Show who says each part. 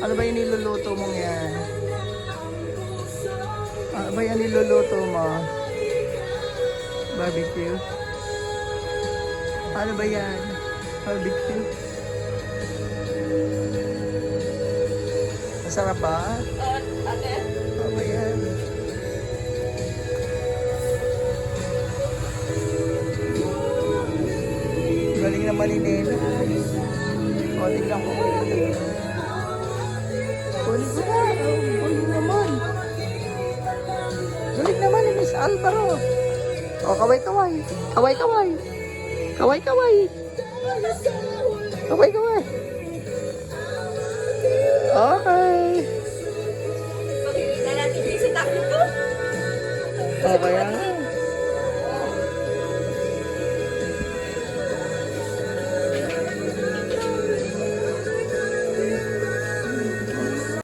Speaker 1: Ano ba yung niluluto mong yan? Ano ba yung niluluto mo? Barbecue? Ano ba yan? Barbecue? Masarap ba? Ano ba yan? Galing naman ni Nena. O, tingnan ko. Galing ko na. Galing naman. Galing naman ni Miss Alvaro. O, kaway-kaway. Kaway-kaway. Kaway-kaway. Kaway-kaway. Okay.